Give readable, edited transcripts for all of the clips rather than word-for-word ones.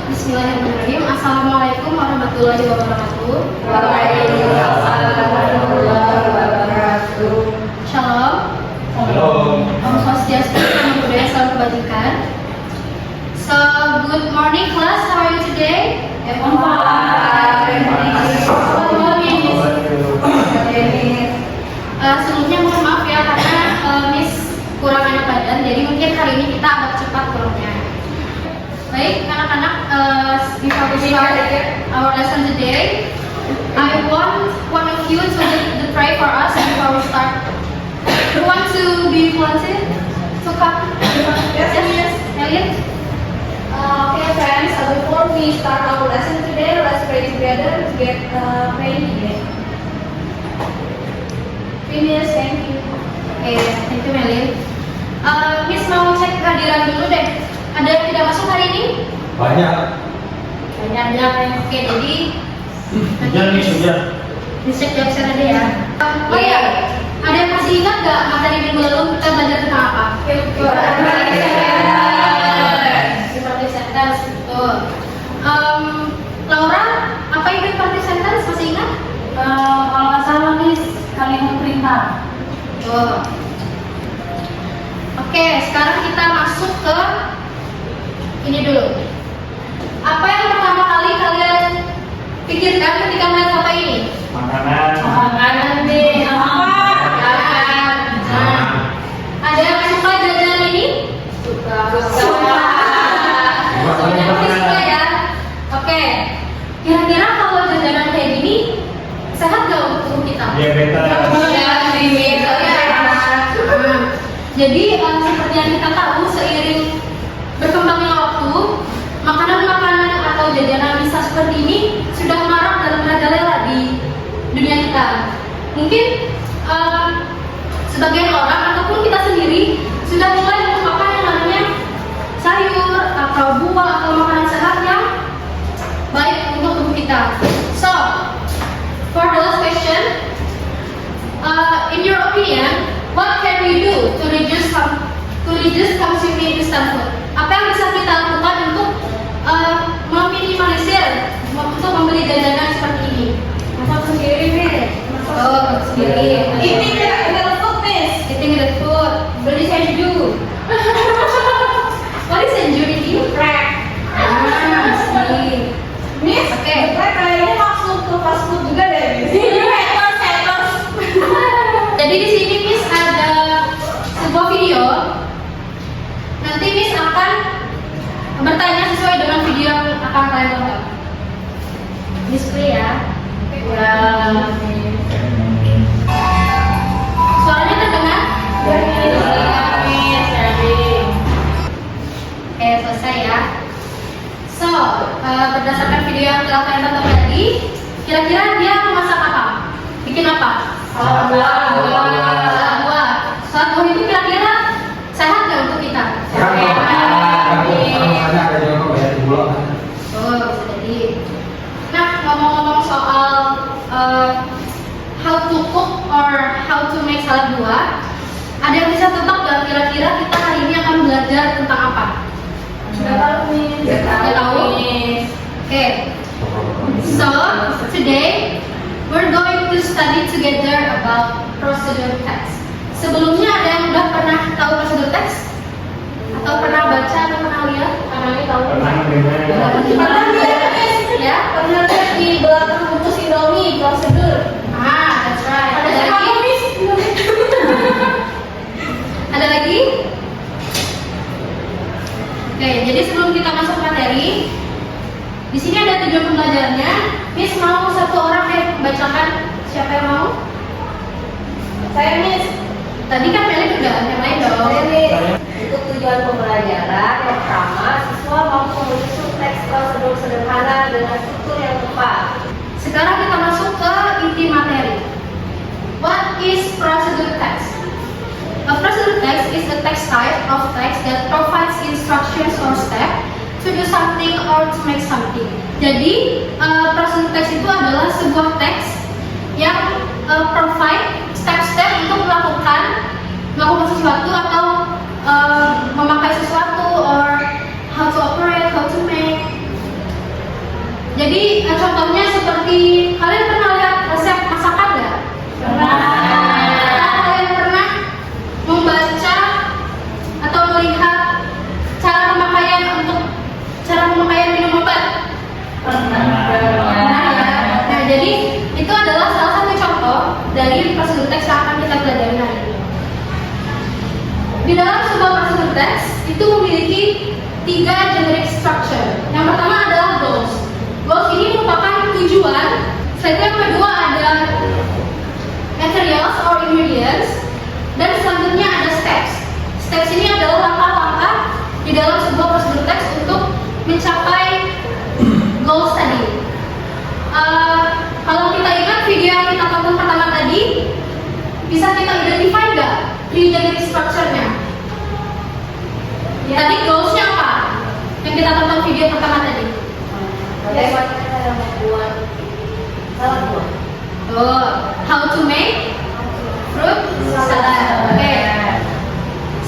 Bismillahirrahmanirrahim. Assalamualaikum warahmatullahi wabarakatuh. Waalaikumsalam warahmatullahi wabarakatuh. Shalom. Shalom. Om Swastiastu, Namo Buddhaya, Salam Kebajikan. So, good morning class. How are you today? Good morning. Sebelumnya mohon maaf ya karena Miss kurang enak badan, jadi mungkin hari ini kita agak cepat pulangnya. Baik, anak-anak, before we start our lesson today, I want one of you to pray for us before we start. You want to be volunteer to come? Yes, Elliot. Okay friends, before we start our lesson today, let's pray together to get ready today. Finish, thank you. Oke, thank you Melin. Miss mau cek kehadiran dulu deh. Ada yang tidak masuk hari ini? Banyak. Banyak. Oke, jadi Sudah. dicek di absen aja ya. Oh iya, ada yang masih ingat nggak materi minggu lalu kita belajar tentang apa? Imperative sentence, betul. Laura, apa itu imperative sentence? Masih ingat? Kalau nggak salah nih, kalimat perintah. Oh. Oke, sekarang kita masuk ke ini dulu. Apa yang pertama kali kalian pikirkan ketika melihat foto ini? Makanan. Nih, ada yang suka jajanan ini? Suka. Semuanya pasti suka ya. Oke. Kira-kira kalau jajanan kayak gini sehat nggak untuk tubuh kita? Jadi seperti yang kita tahu, seiring berkembangnya waktu, makanan-makanan atau jajanan misal seperti ini sudah marak dan merajalela di dunia kita. Mungkin sebagian orang ataupun kita sendiri sudah mulai melupakan yang namanya sayur atau buah atau makanan sehat yang baik untuk tubuh kita. So, for the last question, in your opinion, what can we do to reduce consuming instant food? Apa yang bisa kita lakukan untuk meminimalisir untuk membeli jajanan seperti ini? Masak sendiri nih. Oh, sendiri. Eating the food, miss. Eating the food. Beli senju. What is senjuri? Crack. Sendiri. Miss, Oke. crack kayaknya masuk ke fast food juga deh. Haters. Jadi di sini Miss ada sebuah video. Nanti Miss akan bertanya sesuai dengan video yang akan kalian tonton. Miss play ya. Suaranya terdengar? Oke, selesai ya. So, berdasarkan video yang telah kalian tonton tadi, kira-kira dia memasak apa? Bikin apa? Salad buah. Salad buah itu kira-kira sehat nggak untuk kita? Oh, bisa jadi. Nah, ngomong-ngomong soal how to cook or how to make salad buah, ada yang bisa tebak nggak kira-kira kita hari ini akan belajar tentang apa? Sudah tahu nih. Sudah tahu? Oke. So, today we're going to study together about procedure text. Sebelumnya ada yang udah pernah tahu procedure text? Atau pernah baca atau pernah lihat? Pernah lihat, ya? Pernah lihat di belakang bungkus Indomie prosedur. That's right. Ada lagi? Ada lagi? Oke, jadi sebelum kita masuk materi, di sini ada tujuan pembelajarannya. Miss mau satu orang bacakan. Siapa yang mau? Saya Miss. Tadi kan Meli udah, yang lain dong. Saya Miss. Untuk tujuan pembelajaran, yang pertama, siswa mampu menyusun teks prosedur sederhana dengan struktur yang tepat. Sekarang kita masuk ke inti materi. What is procedure text? A procedure text is a text type of text that provides instructions or steps to do something or to make something. Jadi, procedure text itu adalah sebuah teks yang provide step-step untuk melakukan sesuatu atau memakai sesuatu or how to operate, how to make itu memiliki 3 generic structure. Yang pertama adalah goals. Goals ini merupakan tujuan. Setelah itu yang kedua ada materials or ingredients, dan selanjutnya ada steps. Steps ini adalah langkah-langkah di dalam sebuah prosedur teks untuk mencapai goals tadi. Kalau kita ingat video yang kita tonton pertama tadi, bisa kita identify nggak 3 generic structure-nya? Tadi goals-nya apa? Yang kita tonton video pertama tadi. Bagaimana cara membuat salad buah? Oh, how to make fruit salad. Oke.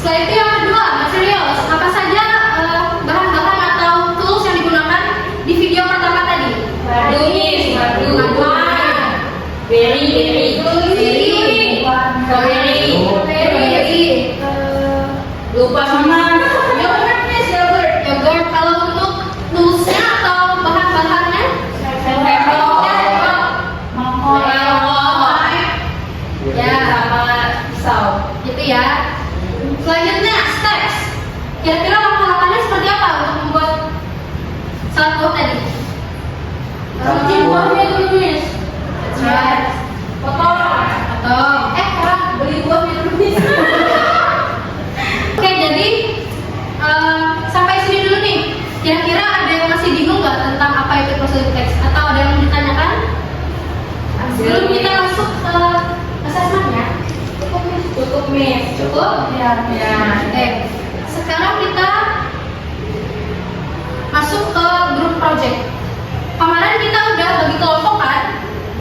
Setelah itu yang kedua, materials. Apa saja bahan-bahan atau tools yang digunakan di video pertama tadi? Madu, berry, lupa sama yogurt. Kalau untuk toolsnya atau bahan-bahannya, ya sama pisau. gitu ya. Selanjutnya steps. Kira-kira langkah-langkahnya seperti apa untuk membuat salad buah tadi? Cuci buahnya dulu, Miss. Potong. Orang beli buahnya dulu, Miss. Oke, jadi sampai sini dulu nih. Kira-kira ada yang masih bingung nggak tentang apa itu prosedur teks? Atau ada yang mau ditanyakan? Sebelum kita masuk ke assessment-nya, Cukup, Miss. cukup? Ya. Oke. Sekarang kita masuk ke grup project. Kemarin kita udah bagi kelompok kan?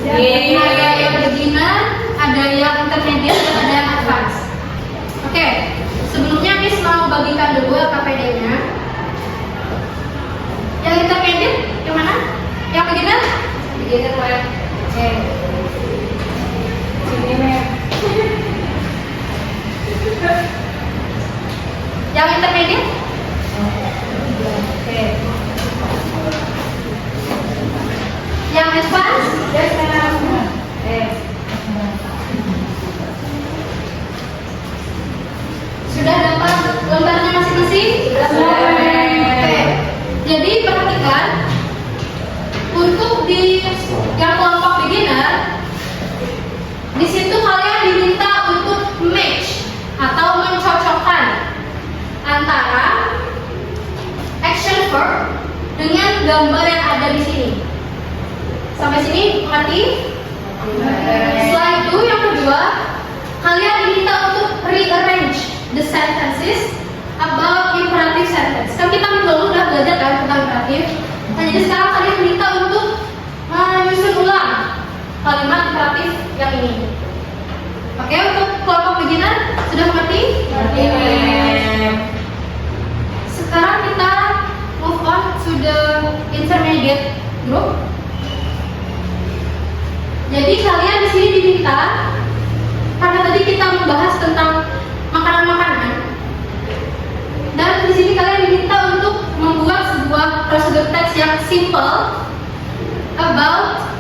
Yeay. Ada yang beginner, ada yang intermediate, dan ada yang advance. Oke. Sebelumnya Miss mau bagikan dulu LKPD-nya. Yang intermediate yang mana? Yang beginner? Begini, Mem. Oke. Ini, Mem. Yang intermediate? Oke. Yang advance? Yes, Mem. Sudah dapat lembarnya masing-masing? Sudah. Oke. Jadi perhatikan, untuk di yang kelompok beginner, di situ kalian diminta untuk match atau mencocokkan antara action verb dengan gambar yang ada di sini. Sampai sini mengerti? Setelah itu yang kedua, kalian diminta untuk rearrange the sentences about imperative sentence. Kan kita dulu udah belajar kan tentang imperatif. Nah, jadi sekarang kalian diminta untuk menyusun ulang kalimat imperatif yang ini. Oke, untuk kelompok beginner sudah mengerti? Sekarang kita move on to the intermediate group. Jadi kalian di sini diminta, karena tadi kita membahas tentang makanan-makanan, dan di sini kalian diminta untuk membuat sebuah prosedur teks yang simple about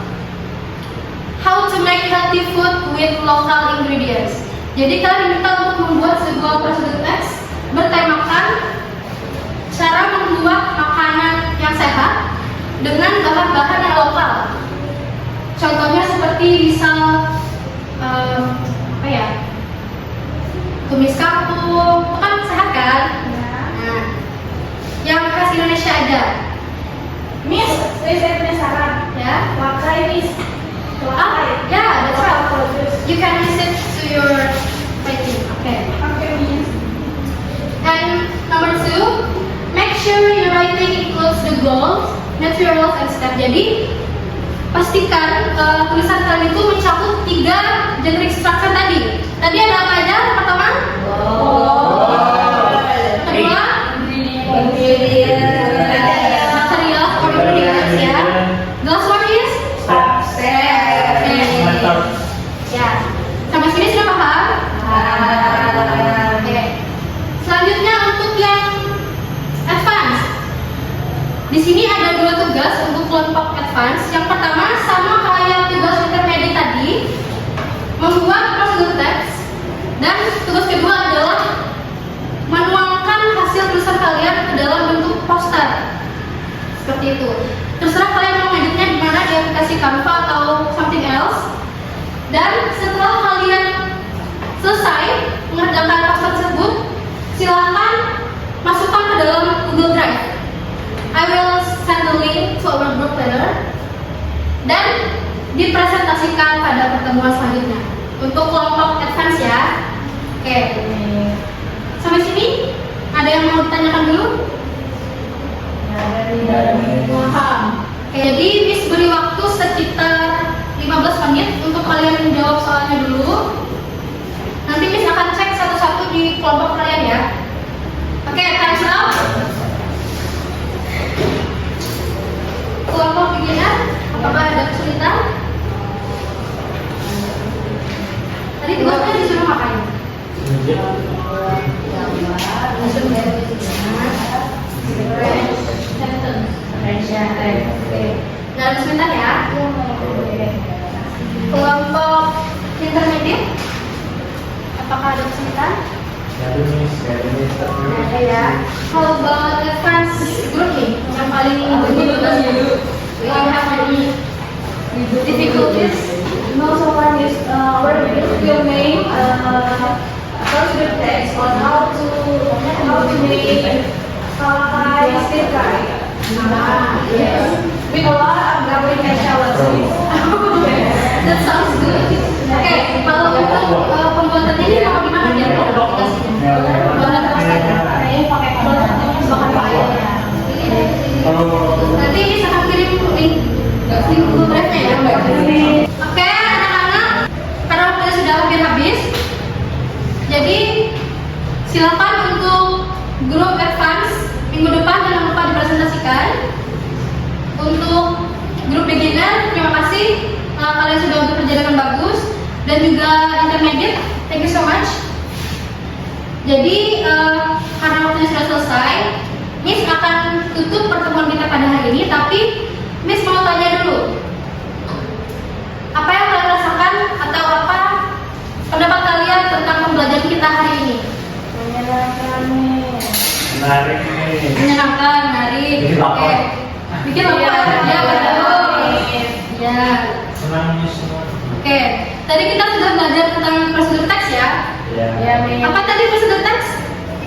how to make healthy food with local ingredients. Jadi kalian diminta untuk membuat sebuah prosedur teks bertemakan cara membuat makanan yang sehat dengan bahan-bahan yang lokal. Contohnya seperti misal apa ya, tumis kangkung, itu kan sehat kan? Nah, yang khas Indonesia ada. Miss, saya penasaran. Ya, Wakai, Miss. yeah, that's right. You can use it to your writing. Okay. Oke, Miss. And number 2, make sure your writing includes the goals, materials, and steps. Jadi pastikan tulisan kalian itu mencakup 3 generic structure tadi. Tadi ada apa aja? Pertama, kedua, material or ingredients ya. The last one is ya. Sampai sini sudah paham? Oke. Selanjutnya untuk yang advance. Di sini ada 2 tugas untuk kelompok advance. Yang pertama sama kayak tugas intermediate tadi, membuat prosedur teks, dan tugas kedua adalah menuangkan hasil tulisan besar. Seperti itu. Terserah kalian mau ngeditnya di mana, di aplikasi Canva atau something else. Dan setelah kalian selesai mengerjakan task tersebut, silakan masukkan ke dalam Google Drive. I will send the link to our group later dan dipresentasikan pada pertemuan selanjutnya untuk kelompok advance ya. Oke, sampai sini ada yang mau ditanyakan dulu? Paham. Oke, jadi Miss beri waktu sekitar 15 menit untuk kalian menjawab soalnya dulu. Nanti Miss akan cek satu-satu di kelompok kalian ya. Oke, time's up. Kelompok beginner, apakah ada kesulitan? Tadi tugasnya disuruh ngapain? Nah, sebentar ya. Kelompok intermediate, apakah ada kesulitan? Ada ya. How about advance group nih? Yang paling tugas dulu. We have any difficulties? No, so one is where we will make consider text on how to make step guide. Yes. With a lot of graphical challenges. That sounds good. Oke, kalau untuk pembuatan ini mau gimana ya? Nanti bisa akan kirim link Google Drive-nya ya. Oke, anak-anak, karena waktunya sudah hampir habis, jadi silakan untuk grup advance minggu depan jangan lupa dipresentasikan. Untuk grup beginner, terima kasih kalian sudah bekerja dengan bagus, dan juga intermediate, thank you so much. Jadi karena waktunya sudah selesai, Miss akan tutup pertemuan kita pada hari ini, tapi Miss mau tanya dulu, apa yang kalian rasakan atau apa pendapat kalian tentang pembelajaran kita hari ini? Menarik nih. Menyenangkan, menarik. Bikin lapar. Oke. Bikin lapar, ya betul. Ya. Senang nih semua. Oke, tadi kita sudah belajar tentang prosedur teks ya. Ya. Apa tadi prosedur teks?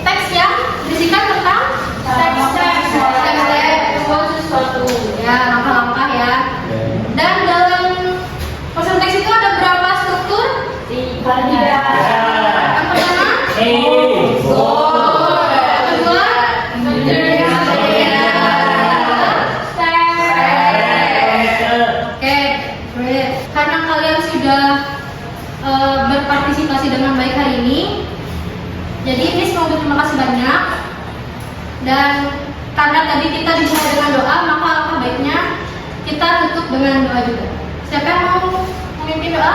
Teks yang berisikan tentang teks sesuatu. Ya, langkah-langkah ya. Dan dalam prosedur teks itu ada berapa struktur? Tiga. Yang pertama, yang kedua, Oke, great. Karena kalian sudah berpartisipasi dengan baik hari ini, jadi Miss mau berterima kasih banyak. Dan karena tadi kita dimulai dengan doa, maka alangkah baiknya kita tutup dengan doa juga. Siapa yang mau memimpin doa?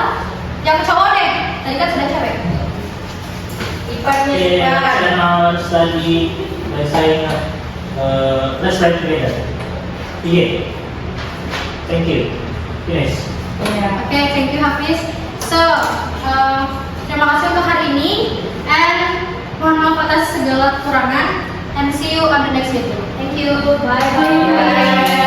Yang cowok deh, tadi kan sudah cewek. Okay, and now study by saying, let's study together. Yeah. Thank you. Finish. Oke, thank you Hafiz. So, terima kasih untuk hari ini, and mohon maaf atas segala kekurangan, and see you on the next video. Thank you. Bye.